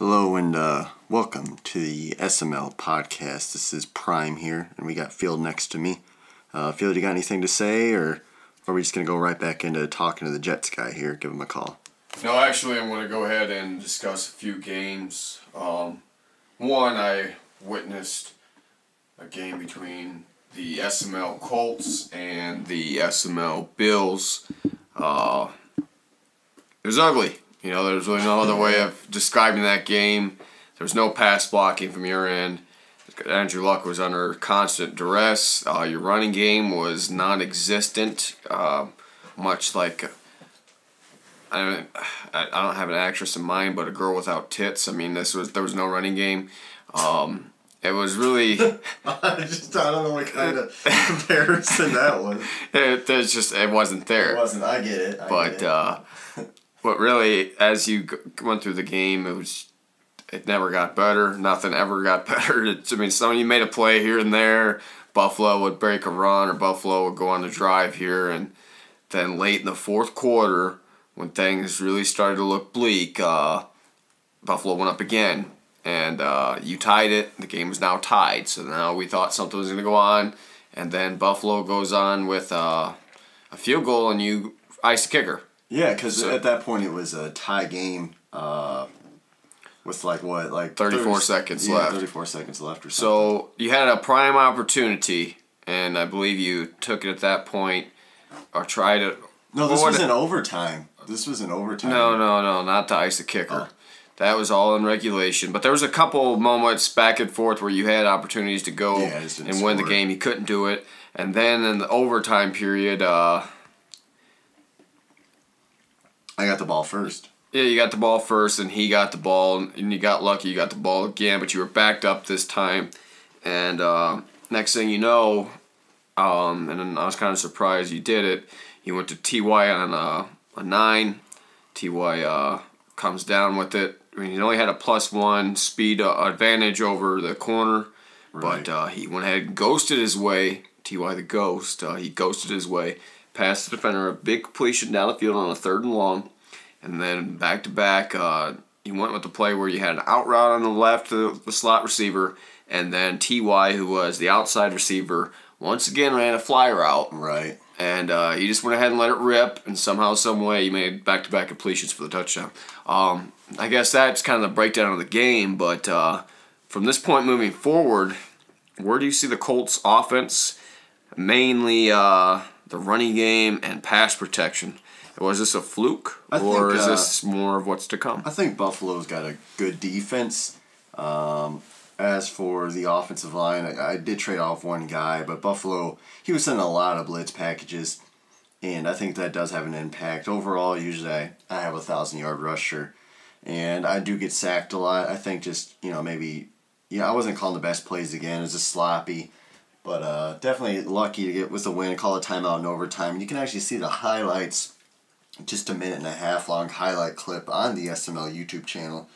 Hello and welcome to the SML podcast. This is Prime here, and we got Field next to me. Field, you got anything to say, or are we just going to go right back into talking to the Jets guy here? Give him a call. No, actually, I'm going to go ahead and discuss a few games. One, I witnessed a game between the SML Colts and the SML Bills. It was ugly. You know, there's really no other way of describing that game. There was no pass blocking from your end. Andrew Luck was under constant duress. Your running game was non-existent, much like I don't have an actress in mind, but a girl without tits. I mean, there was no running game. It was really. I don't know what kind of comparison that was. It wasn't there. It wasn't. I get it. But really, as you went through the game, it never got better. Nothing ever got better. You made a play here and there. Buffalo would break a run, or Buffalo would go on a drive here, and then late in the fourth quarter, when things really started to look bleak, Buffalo went up again, and you tied it. The game was now tied, so now we thought something was going to go on, and then Buffalo goes on with a field goal, and you ice the kicker. Yeah, because at that point it was a tie game with 34 seconds left. 34 seconds left or something. So you had a prime opportunity, and I believe you took it at that point, or tried it. No, this was in overtime. This was in overtime. No, not to ice the kicker. Oh. That was all in regulation. But there was a couple moments back and forth where you had opportunities to go and win the game. You couldn't do it. And then in the overtime period, I got the ball first. Yeah, you got the ball first, and he got the ball, and you got lucky. You got the ball again, but you were backed up this time. And next thing you know, and then I was kind of surprised you did it. You went to TY on a 9. TY comes down with it. I mean, he only had a +1 speed advantage over the corner, right. But he went ahead and ghosted his way. TY the Ghost. He ghosted his way. Passed the defender a big completion down the field on a 3rd and long. And then back-to-back, you went with the play where you had an out route on the left to the slot receiver, and then TY, who was the outside receiver, once again ran a fly route. Right. And you just went ahead and let it rip, and somehow, some way, you made back-to-back completions for the touchdown. I guess that's kind of the breakdown of the game, but from this point moving forward, where do you see the Colts' offense? Mainly the running game and pass protection. Was this a fluke, or is this more of what's to come? I think Buffalo's got a good defense. As for the offensive line, I did trade off one guy, but Buffalo, he was sending a lot of blitz packages, and I think that does have an impact. Overall, usually I have a 1,000-yard rusher, and I do get sacked a lot. I think I wasn't calling the best plays again. It was just sloppy. But definitely lucky to get with the win, call a timeout in overtime. You can actually see the highlights, just a 1.5-minute long highlight clip on the SML YouTube channel.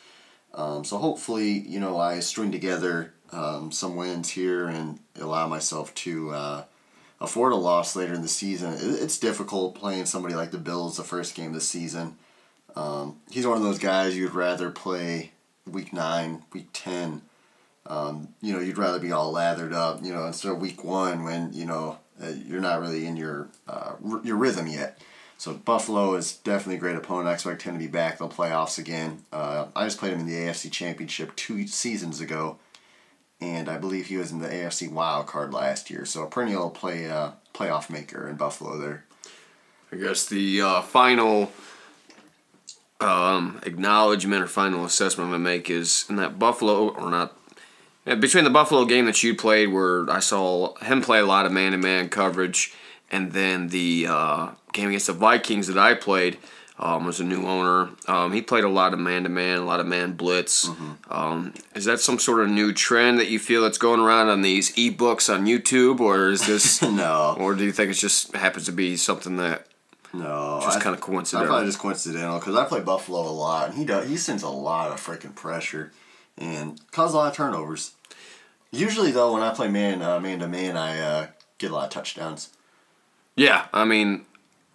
So hopefully, I string together some wins here and allow myself to afford a loss later in the season. It's difficult playing somebody like the Bills the first game of the season. He's one of those guys you'd rather play week 9, week 10. You'd rather be all lathered up, instead of week 1 when, you're not really in your rhythm yet. So Buffalo is definitely a great opponent. I expect him to be back in the playoffs again. I just played him in the AFC Championship 2 seasons ago, and I believe he was in the AFC Wild Card last year. So a perennial playoff maker in Buffalo there. I guess the final acknowledgement or final assessment I'm going to make is in that Buffalo, or not, between the Buffalo game that you played where I saw him play a lot of man-to-man coverage, and then the game against the Vikings that I played was a new owner. He played a lot of man-to-man, a lot of man blitz. Mm-hmm. Is that some sort of new trend that you feel that's going around on these ebooks on YouTube, or is this no? Or do you think it just happens to be something that just kind of coincidental? I thought it was coincidental because I play Buffalo a lot, and he sends a lot of freaking pressure and causes a lot of turnovers. Usually, though, when I play man-to-man, I get a lot of touchdowns. Yeah, I mean,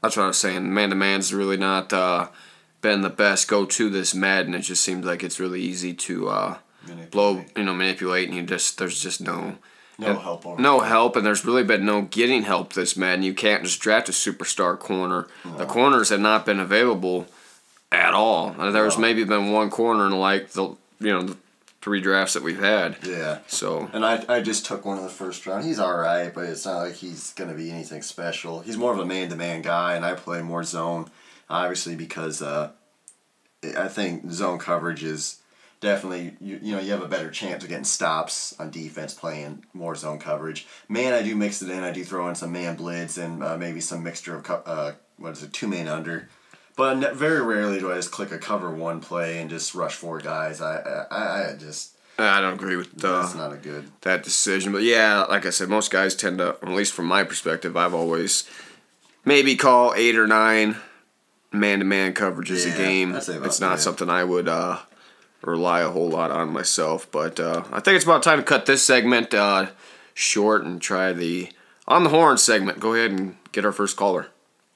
that's what I was saying. Man-to-man's really not been the best go-to this Madden. It just seems like it's really easy to manipulate, and there's just no help. No help, and there's really been no getting help this Madden. You can't just draft a superstar corner. No. The corners have not been available at all. There's maybe been one corner in like the 3 drafts that we've had. Yeah. So. And I just took one in the first round. He's all right, but it's not like he's going to be anything special. He's more of a man-to-man guy, and I play more zone, obviously, because I think zone coverage is definitely, you have a better chance of getting stops on defense playing more zone coverage. Man, I do mix it in. I do throw in some man blitz and maybe some mixture of, 2-man under. But very rarely do I just click a cover 1 play and just rush 4 guys. I don't agree with that's not a good that decision. But yeah, like I said, most guys tend to, at least from my perspective, I've always maybe call 8 or 9 man-to-man coverages a game. It's not something I would rely a whole lot on myself. But I think it's about time to cut this segment short and try the On the Horn segment. Go ahead and get our first caller.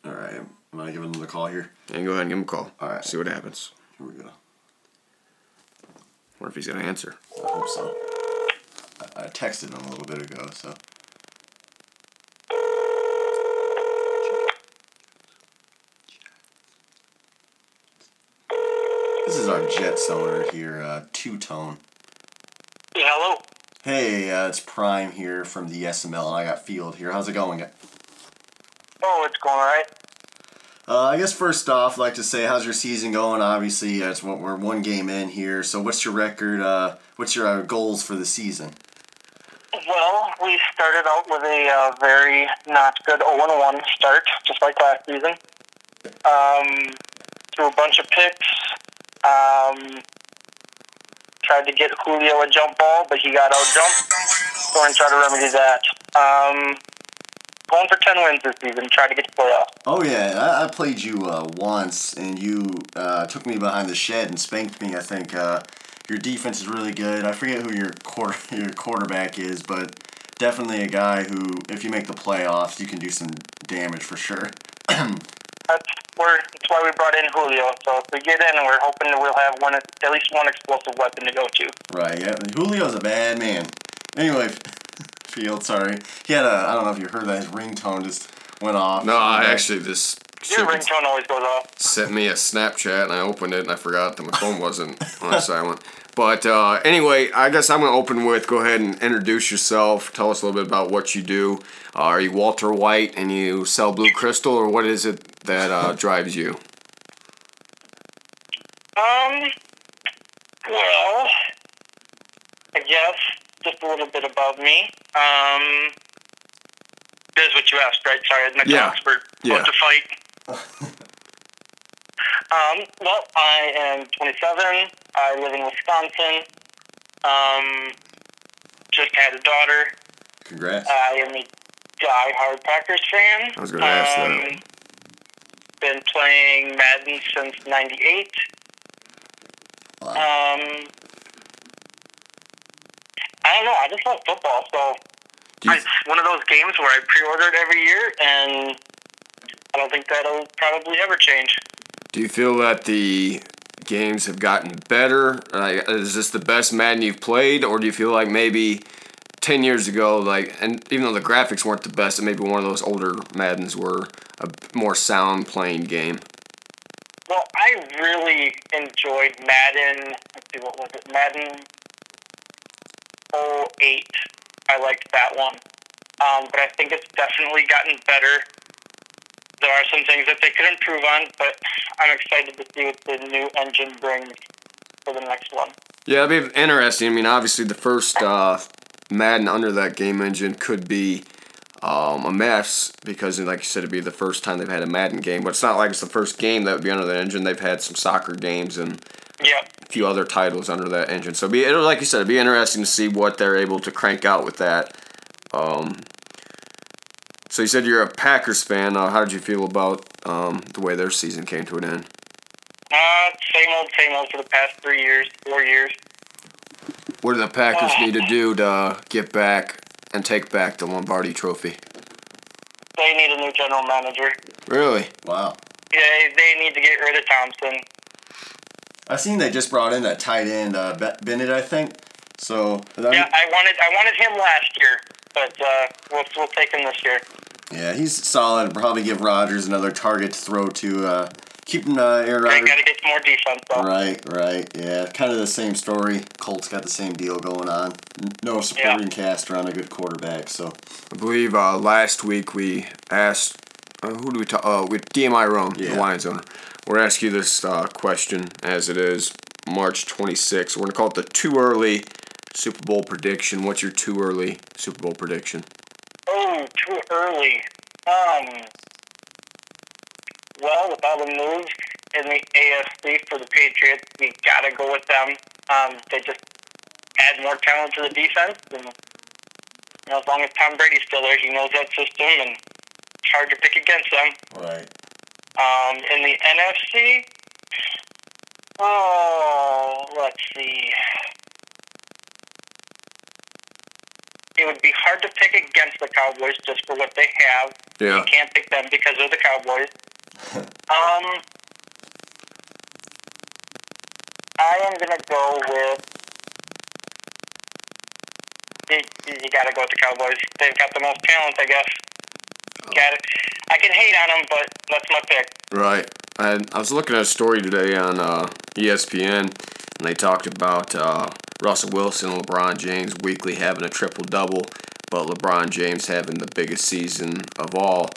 All right. Am I giving them the call here? And go ahead and give him a call. All right. See what happens. Here we go. Wonder if he's going to answer. I hope so. I texted him a little bit ago, so. This is our jet sonar here, two-tone. Yeah, hello. Hey, it's Prime here from the SML, and I got Field here. How's it going? Oh, it's going all right. I guess first off, I'd like to say, how's your season going? Obviously, we're 1 game in here. So what's your record? What's your goals for the season? Well, we started out with a very not good 0-1 start, just like last season. Threw a bunch of picks. Tried to get Julio a jump ball, but he got out-jumped. So we're going to try to remedy that. Going for 10 wins this season, try to get to playoffs. Oh, yeah. I played you once, and you took me behind the shed and spanked me, I think. Your defense is really good. I forget who your quarterback is, but definitely a guy who, if you make the playoffs, you can do some damage for sure. That's why we brought in Julio. So if we get in, we're hoping that we'll have at least one explosive weapon to go to. Right, yeah. Julio's a bad man. Anyway, Field, sorry. He had I don't know if you heard that, his ringtone just went off. No, I actually just... Your ringtone always goes off. Sent me a Snapchat, and I opened it, and I forgot that my phone wasn't on silent. But anyway, I guess I'm going to open with, go ahead and introduce yourself. Tell us a little bit about what you do. Are you Walter White, and you sell Blue Crystal, or what is it that drives you? Well, I guess just a little bit about me. That is what you asked, right? Sorry, I'm not expert. About to fight. Well, I am 27. I live in Wisconsin. Just had a daughter. Congrats. I am a die-hard Packers fan. I was going to ask that. Been playing Madden since '98. Wow. I don't know. I just love football, so it's one of those games where I pre-order it every year, and I don't think that'll probably ever change. Do you feel that the games have gotten better? Is this the best Madden you've played, or do you feel like maybe 10 years ago, and even though the graphics weren't the best, maybe one of those older Maddens were a more sound playing game? Well, I really enjoyed Madden. Let's see, what was it? Madden 08. I liked that one. But I think it's definitely gotten better. There are some things that they could improve on, but I'm excited to see what the new engine brings for the next one. Yeah, it'll be interesting. I mean, obviously the first Madden under that game engine could be a mess because, like you said, it'd be the first time they've had a Madden game. But it's not like it's the first game that would be under that engine. They've had some soccer games and a few other titles under that engine. So, like you said, it'd be interesting to see what they're able to crank out with that. So you said you're a Packers fan. How did you feel about the way their season came to an end? Same old for the past 4 years. What do the Packers need to do to get back and take back the Lombardi Trophy? They need a new general manager. Really? Wow. Yeah, they need to get rid of Thompson. I seen they just brought in that tight end, Bennett, I think. So yeah, I wanted him last year, but we'll take him this year. Yeah, he's solid. Probably give Rodgers another target to throw to. Keeping Aaron Rodgers. They got to get some more defense, though. Right. Yeah, kind of the same story. Colts got the same deal going on. No supporting cast around a good quarterback. So I believe last week we asked who do we talk? With DMI Rome, the Lions owner. We're asking you this question as it is March 26th. We're gonna call it the too early Super Bowl prediction. What's your too early Super Bowl prediction? Oh, too early. Well, with all the moves in the AFC for the Patriots, we gotta go with them. They just add more talent to the defense, and as long as Tom Brady's still there, he knows that system, and it's hard to pick against them. Right. In the NFC, let's see. It would be hard to pick against the Cowboys just for what they have. Yeah. You can't pick them because they're the Cowboys. I am going to go with... You got to go with the Cowboys. They've got the most talent, I guess. Got it. I can hate on them, but that's my pick. Right. I was looking at a story today on ESPN, and they talked about Russell Wilson and LeBron James weekly having a triple-double, but LeBron James having the biggest season of all.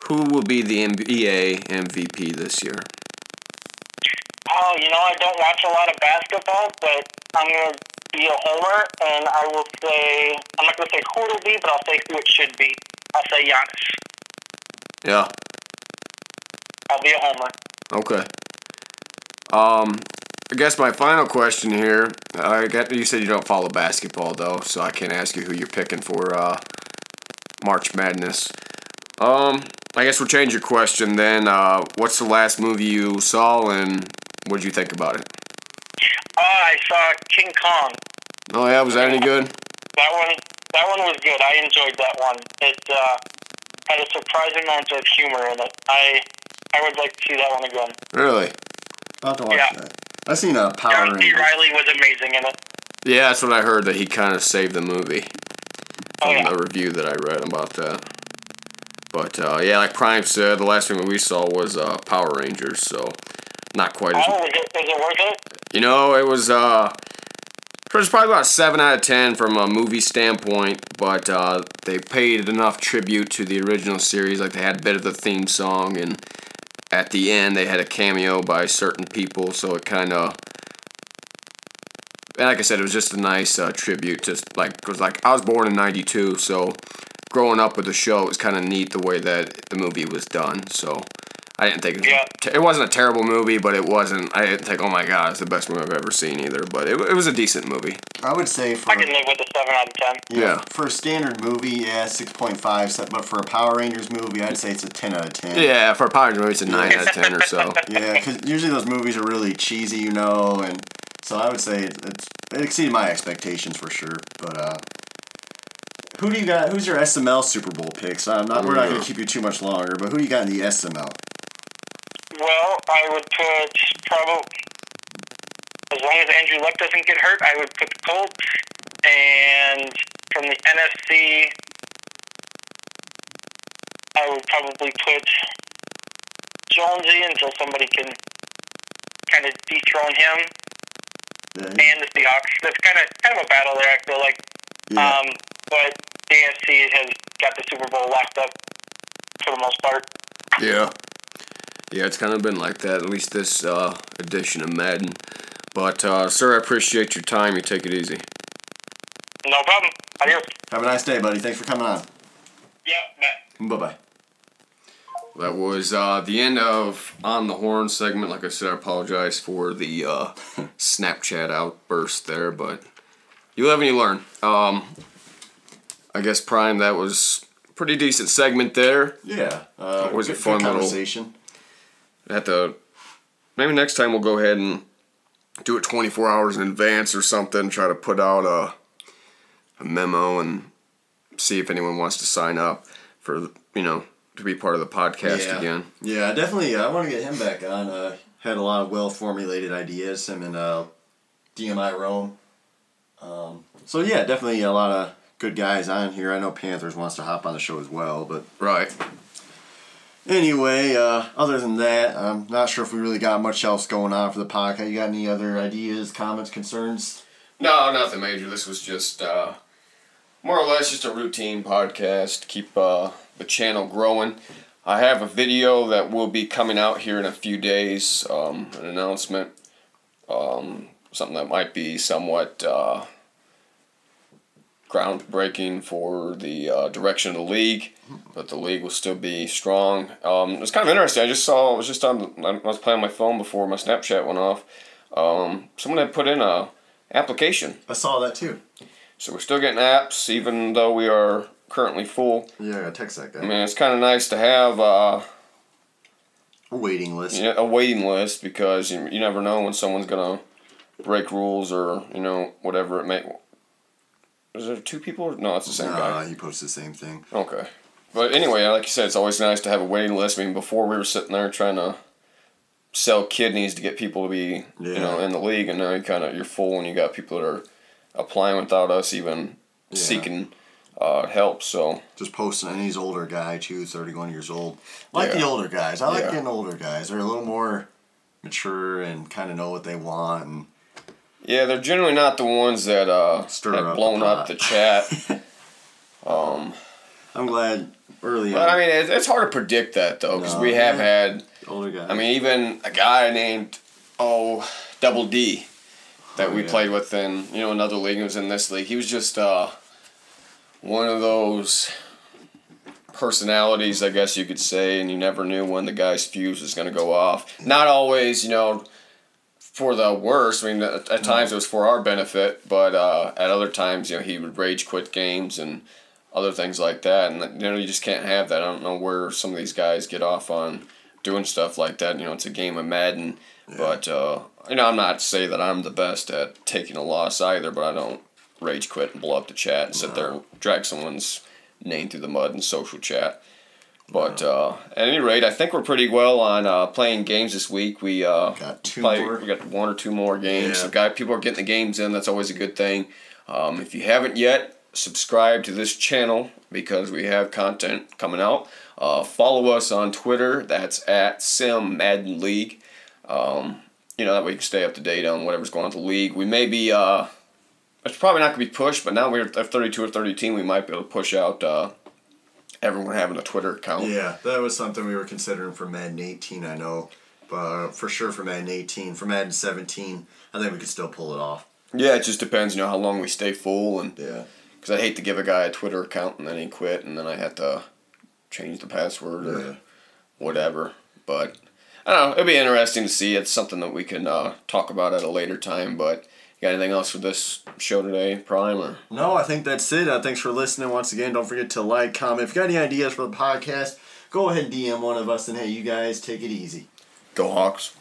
Who will be the NBA MVP this year? Oh, I don't watch a lot of basketball, but I'm going to be a homer, and I will say, I'm not going to say who it'll be, but I'll say who it should be. I'll say Giannis. Yeah. I'll be a homer. Okay. I guess my final question here, you said you don't follow basketball, though, so I can't ask you who you're picking for March Madness. I guess we'll change your question then. What's the last movie you saw, and what did you think about it? I saw King Kong. Oh, yeah? Was that any good? That one was good. I enjoyed that one. It had a surprising amount of humor in it. I would like to see that one again. Really? I'll have to watch that. I seen a Power John C. Rangers. Reilly was amazing in it. Yeah, that's what I heard, that he kind of saved the movie from yeah. the review that I read about that. But, yeah, like Prime said, the last thing we saw was Power Rangers, so not quite as... Was it worth it? It was probably about 7 out of 10 from a movie standpoint, but they paid enough tribute to the original series. Like, they had a bit of the theme song, and at the end, they had a cameo by certain people, so it kind of... And like I said, it was just a nice tribute to, because I was born in 92, so growing up with the show, it was kind of neat the way that the movie was done, so... I didn't think it wasn't a terrible movie, but it wasn't. I didn't think, oh my god, it's the best movie I've ever seen either. But it was a decent movie. I would say I can live with a 7 out of 10. Yeah. For a standard movie, 6.5. But for a Power Rangers movie, I'd say it's a 10 out of 10. Yeah, for a Power Rangers movie, it's a 9 out of 10 or so. Yeah, because usually those movies are really cheesy, and so I would say it exceeded my expectations for sure. But who do you got? Who's your SML Super Bowl picks? We're not going to keep you too much longer, but who do you got in the SML? Well, I would put probably, as long as Andrew Luck doesn't get hurt, I would put the Colts. And from the NFC, I would probably put Jonesy until somebody can kind of dethrone him. Yeah. And the Seahawks. That's kind of a battle there, I feel like. Yeah. But the AFC has got the Super Bowl locked up for the most part. Yeah. Yeah, it's kind of been like that, at least this edition of Madden. But, sir, I appreciate your time. You take it easy. No problem. Adios. Have a nice day, buddy. Thanks for coming on. Yeah, bye. Bye-bye. That was the end of On the Horn segment. Like I said, I apologize for the Snapchat outburst there, but you live and you learn. I guess, Prime, that was a pretty decent segment there. Yeah. Was good, a fun good little... conversation. Maybe next time we'll go ahead and do it 24 hours in advance or something. Try to put out a memo and see if anyone wants to sign up for, to be part of the podcast again. Yeah, definitely. I want to get him back on. had a lot of well-formulated ideas, him and DMI Rome. So yeah, definitely a lot of good guys on here. I know Panthers wants to hop on the show as well, but Right. anyway, other than that, I'm not sure if we really got much else going on for the podcast. You got any other ideas, comments, concerns? No, nothing major. This was just more or less just a routine podcast to keep the channel growing. I have a video that will be coming out here in a few days, an announcement, something that might be somewhat groundbreaking for the direction of the league, but the league will still be strong. It was kind of interesting. I was playing on my phone before my Snapchat went off. Someone had put in a application. I saw that too. So we're still getting apps, even though we are currently full. Yeah, I gotta text that guy. I mean, it's kind of nice to have a waiting list. Yeah, a waiting list, because you never know when someone's gonna break rules or whatever it may. Is there 2 people? No, it's the same guy. He posted the same thing. Okay, but anyway, like you said, it's always nice to have a waiting list. I mean, before we were sitting there trying to sell kidneys to get people to be in the league, and now you're full and you got people that are applying without us even seeking help. So just posting, and he's older guy too, 31 years old. I like the older guys. I like getting older guys. They're a little more mature and kind of know what they want. And yeah, they're generally not the ones that have blown up the chat. I'm glad early on. But I mean, it's hard to predict that though, because we have had older guys. I mean, even a guy named Double D that we played with in another league. He was in this league. He was just one of those personalities, I guess you could say, and you never knew when the guy's fuse was going to go off. Not always, for the worst. I mean, at times it was for our benefit, but at other times, he would rage quit games and other things like that. And you just can't have that. I don't know where some of these guys get off on doing stuff like that. It's a game of Madden, but I'm not to say that I'm the best at taking a loss either, but I don't rage quit and blow up the chat and sit there and drag someone's name through the mud in social chat. But at any rate, I think we're pretty well on playing games this week. We got 2 more. We got 1 or 2 more games. So people are getting the games in. That's always a good thing. If you haven't yet, subscribe to this channel because we have content coming out. Follow us on Twitter. That's at Sim Madden League. That way you can stay up to date on whatever's going on with the league. We may be it's probably not going to be pushed, but now we're at 32 or 30 team. We might be able to push out everyone having a Twitter account. Yeah, that was something we were considering for Madden 18, I know. But for sure for Madden 18. For Madden 17, I think we could still pull it off. Yeah, it just depends, how long we stay full. And because I hate to give a guy a Twitter account and then he quit and then I have to change the password or whatever. But I don't know. It'll be interesting to see. It's something that we can talk about at a later time. But you got anything else for this show today, Prime? Or? No, I think that's it. Thanks for listening once again. Don't forget to like, comment. If you got any ideas for the podcast, go ahead and DM one of us. And hey, you guys, take it easy. Go Hawks.